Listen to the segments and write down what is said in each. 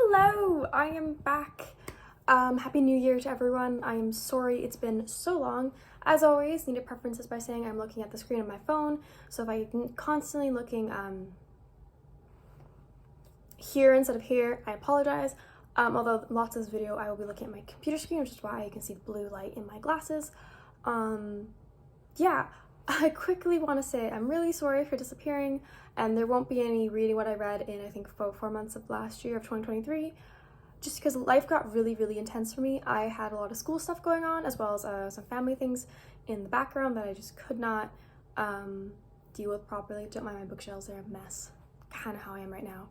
Hello, I am back. Happy New Year to everyone. I am sorry it's been so long. As always, need to preference this by saying I'm looking at the screen of my phone, so if I'm constantly looking here instead of here, I apologize. Although lots of this video I will be looking at my computer screen, which is why you can see the blue light in my glasses. Yeah, I quickly want to say I'm really sorry for disappearing, and there won't be any reading what I read in I think 4 months of last year of 2023, just because life got really intense for me. I had a lot of school stuff going on, as well as some family things in the background that I just could not deal with properly. Don't mind my bookshelves, they're a mess. Kind of how I am right now.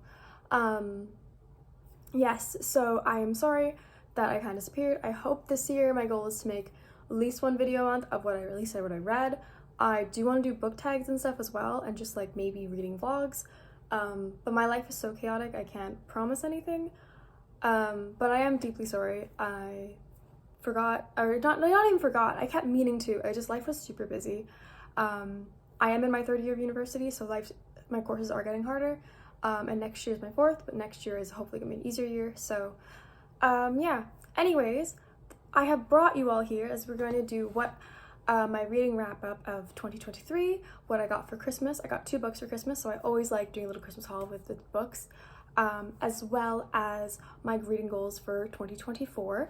Yes, so I am sorry that I kind of disappeared. I hope this year my goal is to make at least one video a month of what I released or what I read. I do want to do book tags and stuff as well, and just like maybe reading vlogs. But my life is so chaotic, I can't promise anything. But I am deeply sorry. I forgot, or not even forgot, I kept meaning to. Life was super busy. I am in my 3rd year of university, so my courses are getting harder. And next year is my 4th, but next year is hopefully gonna be an easier year. So, yeah. Anyways, I have brought you all here as we're going to do my reading wrap up of 2023, what I got for Christmas. I got 2 books for Christmas, so I always like doing a little Christmas haul with the books, as well as my reading goals for 2024,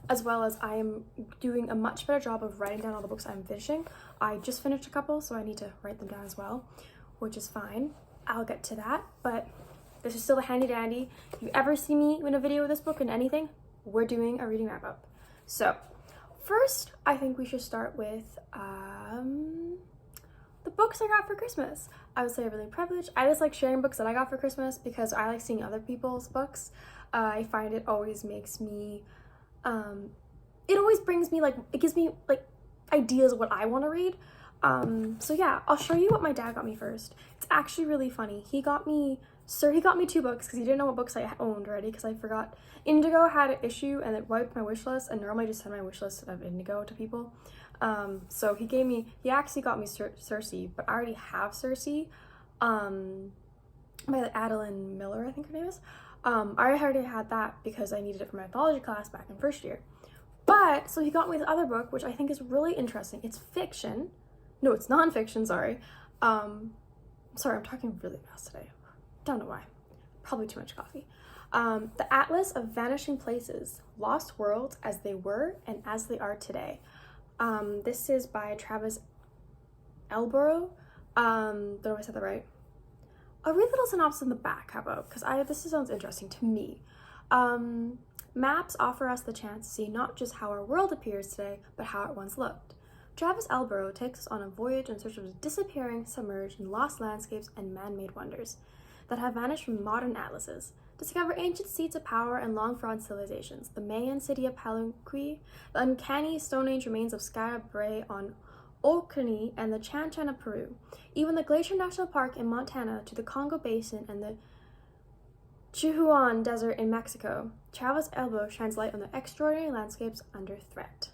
as well as I am doing a much better job of writing down all the books I'm finishing. I just finished a couple, so I need to write them down as well, which is fine. I'll get to that, but this is still a handy dandy. If you ever see me in a video with this book and anything, we're doing a reading wrap up. So first, I think we should start with the books I got for Christmas. I would say I'm really privileged. I just like sharing books that I got for Christmas because I like seeing other people's books. I find it always makes me, it always brings me it gives me ideas of what I want to read. So yeah, I'll show you what my dad got me first. It's actually really funny. He got me 2 books because he didn't know what books I owned already, because I forgot. Indigo had an issue and it wiped my wish list, and normally I just send my wish list of Indigo to people. So he actually got me Circe, but I already have Circe, by Adeline Miller, I think her name is. I already had that because I needed it for my anthology class back in 1st year. But, so he got me the other book, which I think is really interesting. It's fiction. No, it's non-fiction, sorry. Sorry, I'm talking really fast today. Don't know why. Probably too much coffee. The Atlas of Vanishing Places, Lost Worlds as They Were and As They Are Today. This is by Travis Elborough. Don't know if I said that right. I'll read a little synopsis in the back, how about? Because this sounds interesting to me. Maps offer us the chance to see not just how our world appears today, but how it once looked. Travis Elborough takes us on a voyage in search of disappearing, submerged, and lost landscapes and man-made wonders that have vanished from modern atlases. Discover ancient seats of power and long-forgotten civilizations, the Mayan city of Palenque, the uncanny Stone Age remains of Skara Brae on Orkney and the Chan Chan of Peru, even the Glacier National Park in Montana to the Congo Basin and the Chihuahuan Desert in Mexico. Travis Elborough shines light on the extraordinary landscapes under threat.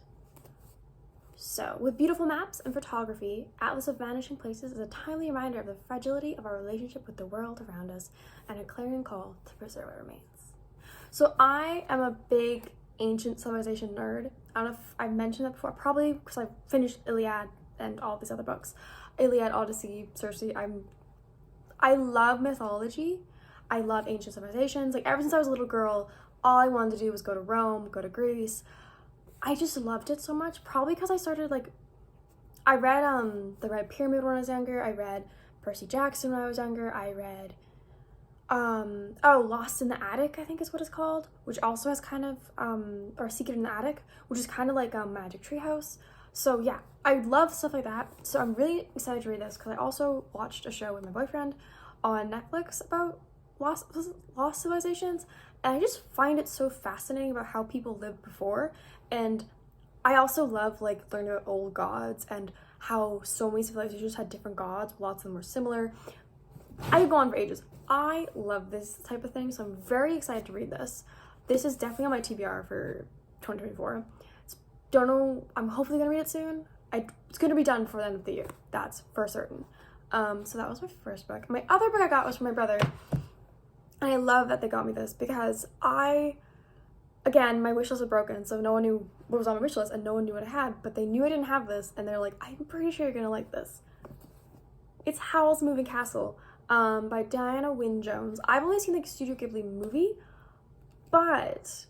So, with beautiful maps and photography, Atlas of Vanishing Places is a timely reminder of the fragility of our relationship with the world around us and a clarion call to preserve what remains. So I am a big ancient civilization nerd. I don't know if I've mentioned that before, probably because I've finished Iliad and all these other books. Iliad, Odyssey, Circe. I love mythology. I love ancient civilizations. Ever since I was a little girl, all I wanted to do was go to Rome, go to Greece. I just loved it so much, probably because I started I read the Red Pyramid when I was younger. I read Percy Jackson when I was younger. I read Lost in the Attic, I think is what it's called, which also has kind of or Secret in the Attic, which is kind of like Magic Tree House. So yeah, I love stuff like that. So I'm really excited to read this because I also watched a show with my boyfriend on Netflix about lost civilizations, and I just find it so fascinating about how people lived before. And I also love learning about old gods and how so many civilizations had different gods, lots of them were similar. I could go on for ages. I love this type of thing, so I'm very excited to read this. This is definitely on my TBR for 2024. Don't know, I'm hopefully gonna read it soon. It's gonna be done before the end of the year, that's for certain. So that was my first book. My other book I got was from my brother. And I love that they got me this because again, my wish list was broken, so no one knew what was on my wish list and no one knew what I had, but they knew I didn't have this and they're like, I'm pretty sure you're gonna like this. It's Howl's Moving Castle by Diana Wynne Jones. I've only seen the Studio Ghibli movie, but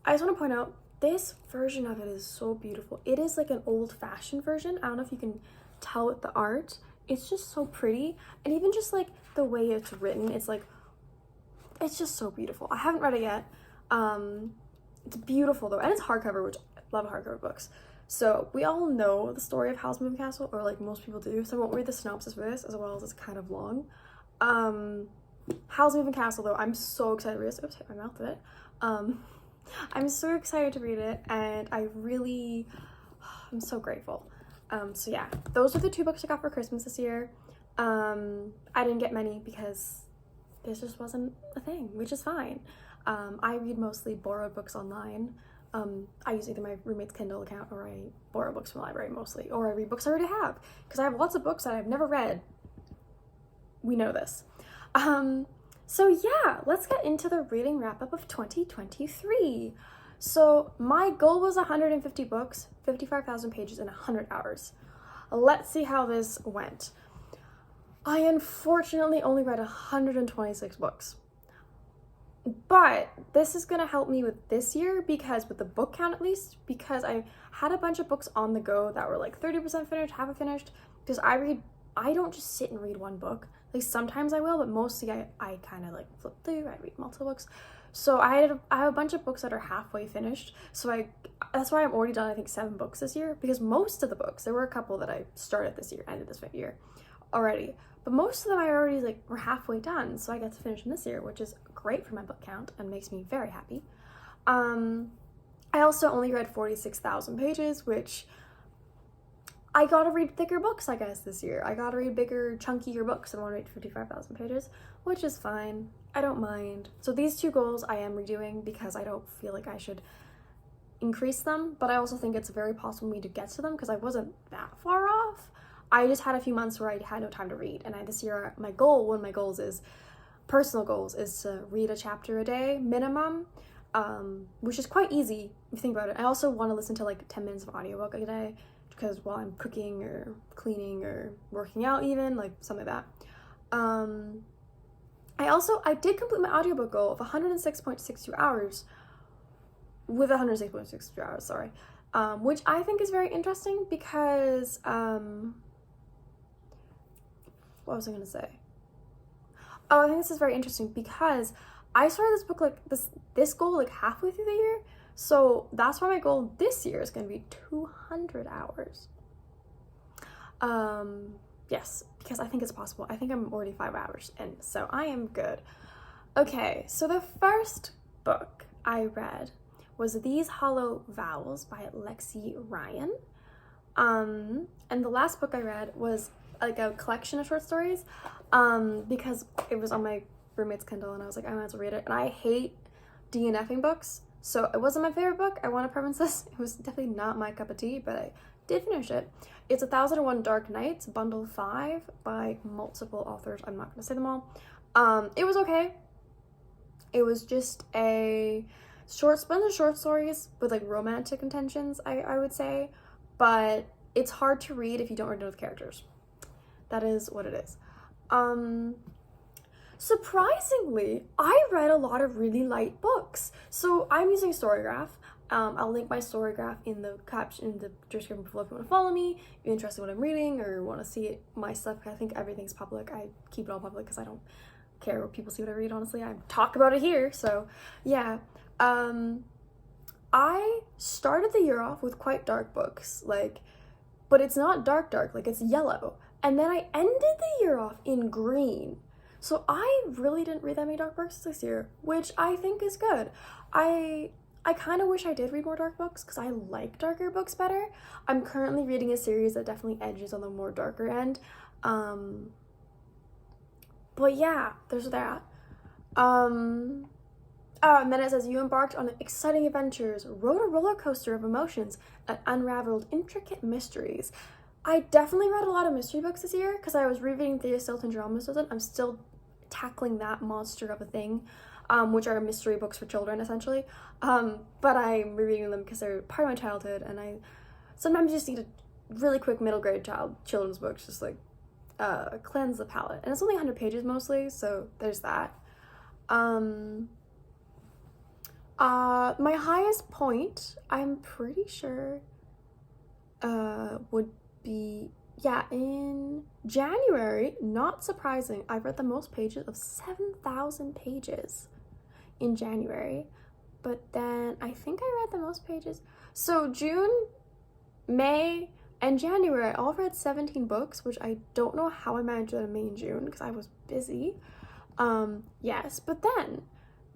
I just want to point out this version of it is so beautiful. It is like an old-fashioned version. I don't know if you can tell with the art. It's just so pretty, and even just like the way it's written, it's just so beautiful. I haven't read it yet. It's beautiful though, and it's hardcover, which I love hardcover books. So we all know the story of Howl's Moving Castle, or like most people do, so I won't read the synopsis for this, as well as it's kind of long. Howl's Moving Castle though, I'm so excited to read this. Oops, hit my mouth with it. I'm so excited to read it, and I'm so grateful. So yeah, those are the 2 books I got for Christmas this year. I didn't get many because this just wasn't a thing, which is fine. I read mostly borrowed books online. I use either my roommate's Kindle account or I borrow books from the library mostly, or I read books I already have, because I have lots of books that I've never read. We know this. So yeah, let's get into the reading wrap-up of 2023. So my goal was 150 books, 55,000 pages in 100 hours. Let's see how this went. I unfortunately only read 126 books. But this is going to help me with this year, because with the book count at least, because I had a bunch of books on the go that were like 30% finished, half finished, because I don't just sit and read one book. Like sometimes I will, but mostly I kind of like flip through, I read multiple books. So I have a bunch of books that are halfway finished. So that's why I'm already done, I think 7 books this year, because most of the books, there were a couple that I started this year, ended this year already. But most of them I already were halfway done, so I get to finish them this year, which is great for my book count and makes me very happy. I also only read 46,000 pages, which I gotta read thicker books, I guess, this year. I gotta read bigger, chunkier books. I want to read 55,000 pages, which is fine. I don't mind. So these 2 goals I am redoing because I don't feel like I should increase them, but I also think it's very possible for me to get to them because I wasn't that far off. I just had a few months where I had no time to read, and this year one of my goals is, personal goals, is to read a chapter a day minimum, which is quite easy if you think about it. I also want to listen to like 10 minutes of audiobook a day, because while I'm cooking or cleaning or working out, even like something like that. I did complete my audiobook goal of 106.62 hours with 106.62 hours, sorry. Which I think is very interesting because, what was I gonna say? Oh, I think this is very interesting because I started this book this goal halfway through the year. So that's why my goal this year is gonna be 200 hours. Yes, because I think it's possible. I think I'm already 5 hours in, so I am good. Okay, so the first book I read was These Hollow Vowels by Lexi Ryan. And the last book I read was like a collection of short stories, because it was on my roommate's Kindle and I was like, I might as well read it. And I hate DNFing books, so it wasn't my favorite book. I want to preface this. It was definitely not my cup of tea, but I did finish it. It's 1001 Dark Nights, Bundle 5 by multiple authors. I'm not going to say them all. It was okay. It was just a bunch of short stories with like romantic intentions, I would say, but it's hard to read if you don't already know the characters. That is what it is. Surprisingly, I read a lot of really light books. So I'm using Storygraph. I'll link my Storygraph in the caption, in the description below if you want to follow me, if you're interested in what I'm reading or want to see my stuff. I think everything's public. I keep it all public because I don't care what people see what I read, honestly. I talk about it here, so yeah. I started the year off with quite dark books, but it's not dark, it's yellow. And then I ended the year off in green. So I really didn't read that many dark books this year, which I think is good. I kind of wish I did read more dark books because I like darker books better. I'm currently reading a series that definitely edges on the more darker end. But yeah, there's that. And then it says, you embarked on exciting adventures, rode a roller coaster of emotions, and unraveled intricate mysteries. I definitely read a lot of mystery books this year because I was rereading Thea Stilton Drama Stilton. I'm still tackling that monster of a thing, which are mystery books for children, essentially. But I'm rereading them because they're part of my childhood, and I sometimes just need a really quick middle grade children's books, just like cleanse the palate. And it's only 100 pages mostly, so there's that. My highest point, I'm pretty sure, would be, yeah, in January. Not surprising, I read the most pages of 7,000 pages in January. But then I think I read the most pages. So June, May, and January, I all read 17 books, which I don't know how I managed that in May and June because I was busy. Yes, but then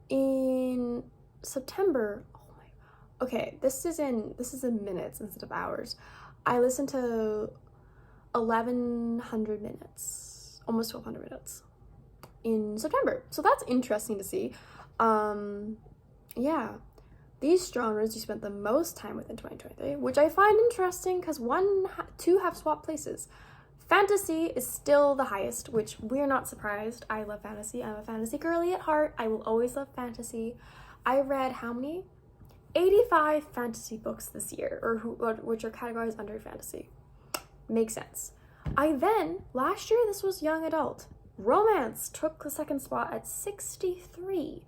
in September, okay, this is in minutes instead of hours. I listened to 1,100 minutes, almost 1,200 minutes in September. So that's interesting to see. Yeah, these genres you spent the most time with in 2023, which I find interesting because two have swapped places. Fantasy is still the highest, which we're not surprised. I love fantasy. I'm a fantasy girly at heart. I will always love fantasy. I read how many? 85 fantasy books this year, which are categorized under fantasy. Makes sense. Last year, this was young adult. Romance took the second spot at 63,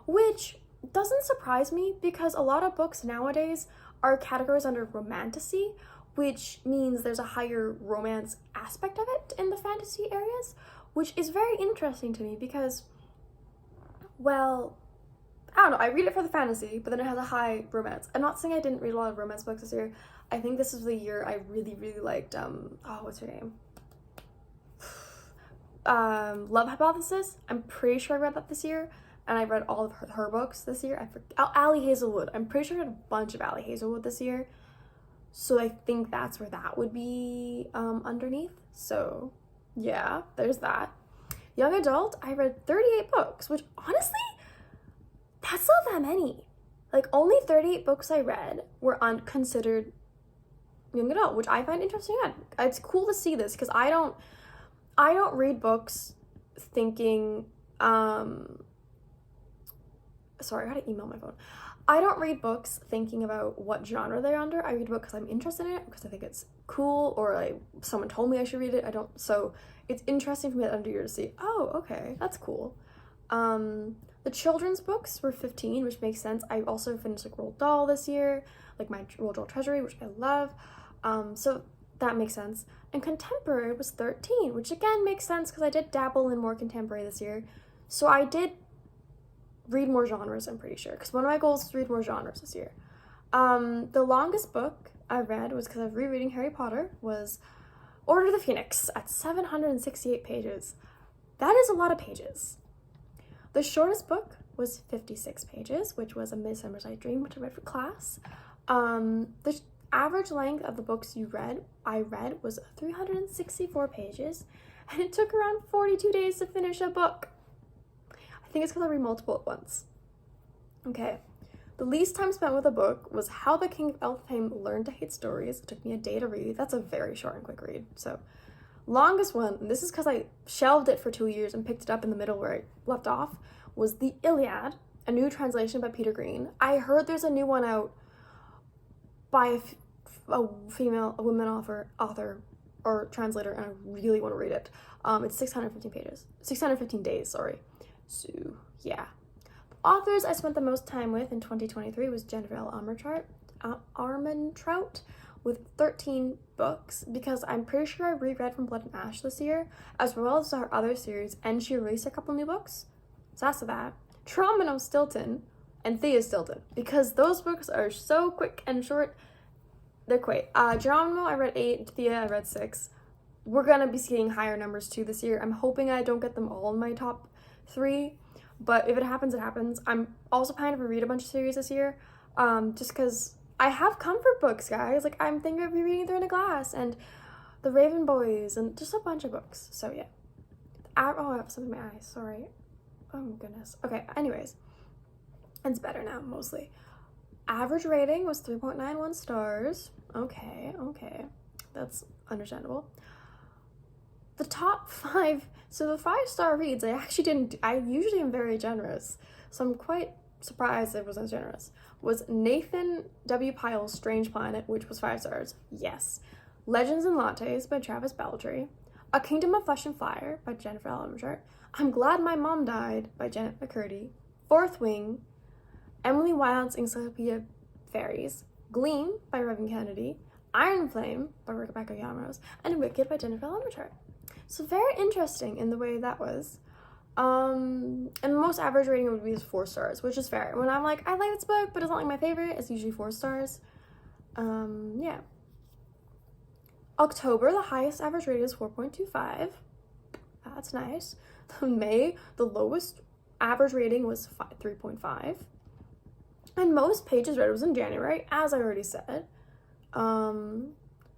which doesn't surprise me because a lot of books nowadays are categorized under romantasy, which means there's a higher romance aspect of it in the fantasy areas, which is very interesting to me because, well, I don't know, I read it for the fantasy, but then it has a high romance. I'm not saying I didn't read a lot of romance books this year. I think this is the year I really, really liked, what's her name? Love Hypothesis. I'm pretty sure I read that this year, and I read all of her books this year. Ali Hazelwood. I'm pretty sure I read a bunch of Ali Hazelwood this year, so I think that's where that would be underneath. So yeah, there's that. Young adult, I read 38 books, which honestly, that's not that many. Like, only 38 books I read were considered young adult, which I find interesting. It's cool to see this because I don't read books thinking, sorry, I gotta email my phone. I don't read books thinking about what genre they're under. I read a book because I'm interested in it, because I think it's cool, or like someone told me I should read it. So it's interesting for me under year to see, oh, okay, that's cool. The children's books were 15, which makes sense. I also finished like Roald Dahl this year, like my Roald Dahl Treasury, which I love. So that makes sense. And contemporary was 13, which again makes sense because I did dabble in more contemporary this year. So I did read more genres, I'm pretty sure, because one of my goals is to read more genres this year. The longest book I read was, because I'm rereading Harry Potter, was Order of the Phoenix at 768 pages. That is a lot of pages. The shortest book was 56 pages, which was A Midsummer's Night Dream, which I read for class. The average length of the books I read was 364 pages, and it took around 42 days to finish a book. I think it's because I read multiple at once. Okay. The least time spent with a book was How the King of Elfhame Learned to Hate Stories. It took me a day to read. That's a very short and quick read. So, longest one, and this is because I shelved it for 2 years and picked it up in the middle where I left off, was The Iliad, a new translation by Peter Green. I heard there's a new one out by a woman author or translator, and I really want to read it. It's 615 days, sorry. So, yeah. The authors I spent the most time with in 2023 was Jennifer L. Armentrout, with 13 books, because I'm pretty sure I reread From Blood and Ash this year, as well as her other series, and she released a couple new books. So that's that. Geronimo Stilton and Thea Stilton, because those books are so quick and short. They're great. Geronimo, I read 8. Thea, I read 6. We're gonna be seeing higher numbers too this year. I'm hoping I don't get them all in my top 3, but if it happens, it happens. I'm also planning to read a bunch of series this year, just because I have comfort books, guys. Like, I'm thinking of rereading Through the Glass and The Raven Boys and just a bunch of books. So yeah. Oh, I have something in my eyes. Sorry. Oh my goodness. Okay. Anyways, it's better now mostly. Average rating was 3.91 stars. Okay. That's understandable. the top 5, so the 5-star reads, I usually am very generous, so I'm quite surprised it wasn't generous, was Nathan W. Pyle's Strange Planet, which was 5 stars, yes. Legends and Lattes by Travis Baldree, A Kingdom of Flesh and Fire by Jennifer L. Armentrout, I'm Glad My Mom Died by Janet McCurdy, Fourth Wing, Emily Wilde's Encyclopedia of Fairies, Gleam by Revan Kennedy, Iron Flame by Rebecca Yarros, and Wicked by Jennifer L. Armentrout. So very interesting in the way that was. And the most average rating would be 4 stars, which is fair. When I'm like, I like this book, but it's not like my favorite, it's usually 4 stars. Yeah. October, the highest average rating is 4.25. That's nice. May, the lowest average rating was 3.5. And most pages read was in January, as I already said.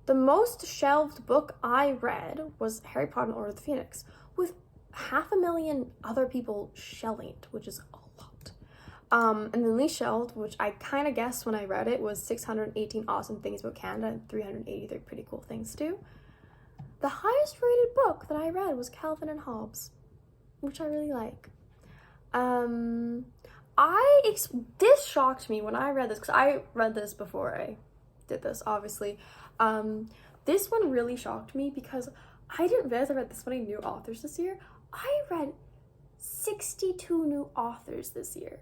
The most shelved book I read was Harry Potter and the Order of the Phoenix, with 500,000 other people shelving it, which is a lot. And the least shelved, which I kind of guessed when I read it, was 618 Awesome Things About Canada and 383 Pretty Cool Things Too. The highest rated book that I read was Calvin and Hobbes, which I really like. This shocked me when I read this, because I read this before I did this, obviously. This one really shocked me because I didn't realize I read this many new authors this year. I read 62 new authors this year.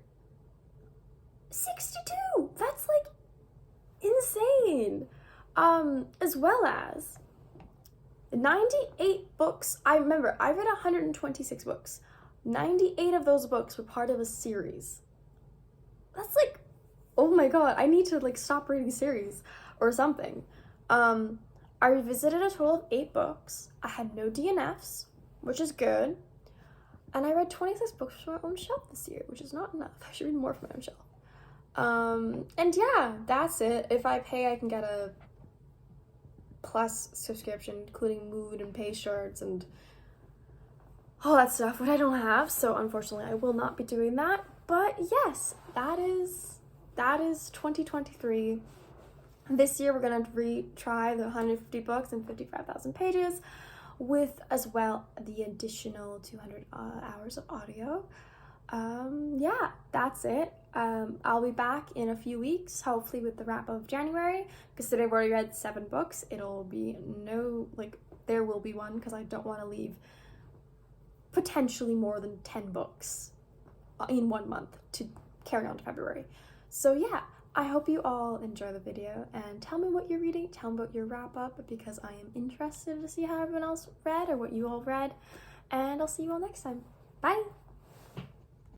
62! That's like insane. As well as 98 books. I remember I read 126 books. 98 of those books were part of a series. That's like, oh my god, I need to like stop reading series or something. I revisited a total of 8 books. I had no DNFs, which is good. And I read 26 books from my own shelf this year, which is not enough. I should read more from my own shelf. And yeah, that's it. If I pay, I can get a plus subscription, including mood and pay charts and all that stuff, which I don't have, so unfortunately I will not be doing that. But yes, that is 2023. This year we're gonna retry the 150 books and 55,000 pages, with as well the additional 200 hours of audio. Yeah, that's it. I'll be back in a few weeks, hopefully with the wrap of January, because today I've already read 7 books. It'll be there will be one, because I don't want to leave potentially more than 10 books in 1 month to carry on to February. So yeah, I hope you all enjoy the video, and tell me what you're reading, tell me about your wrap up, because I am interested to see how everyone else read or what you all read, and I'll see you all next time. Bye!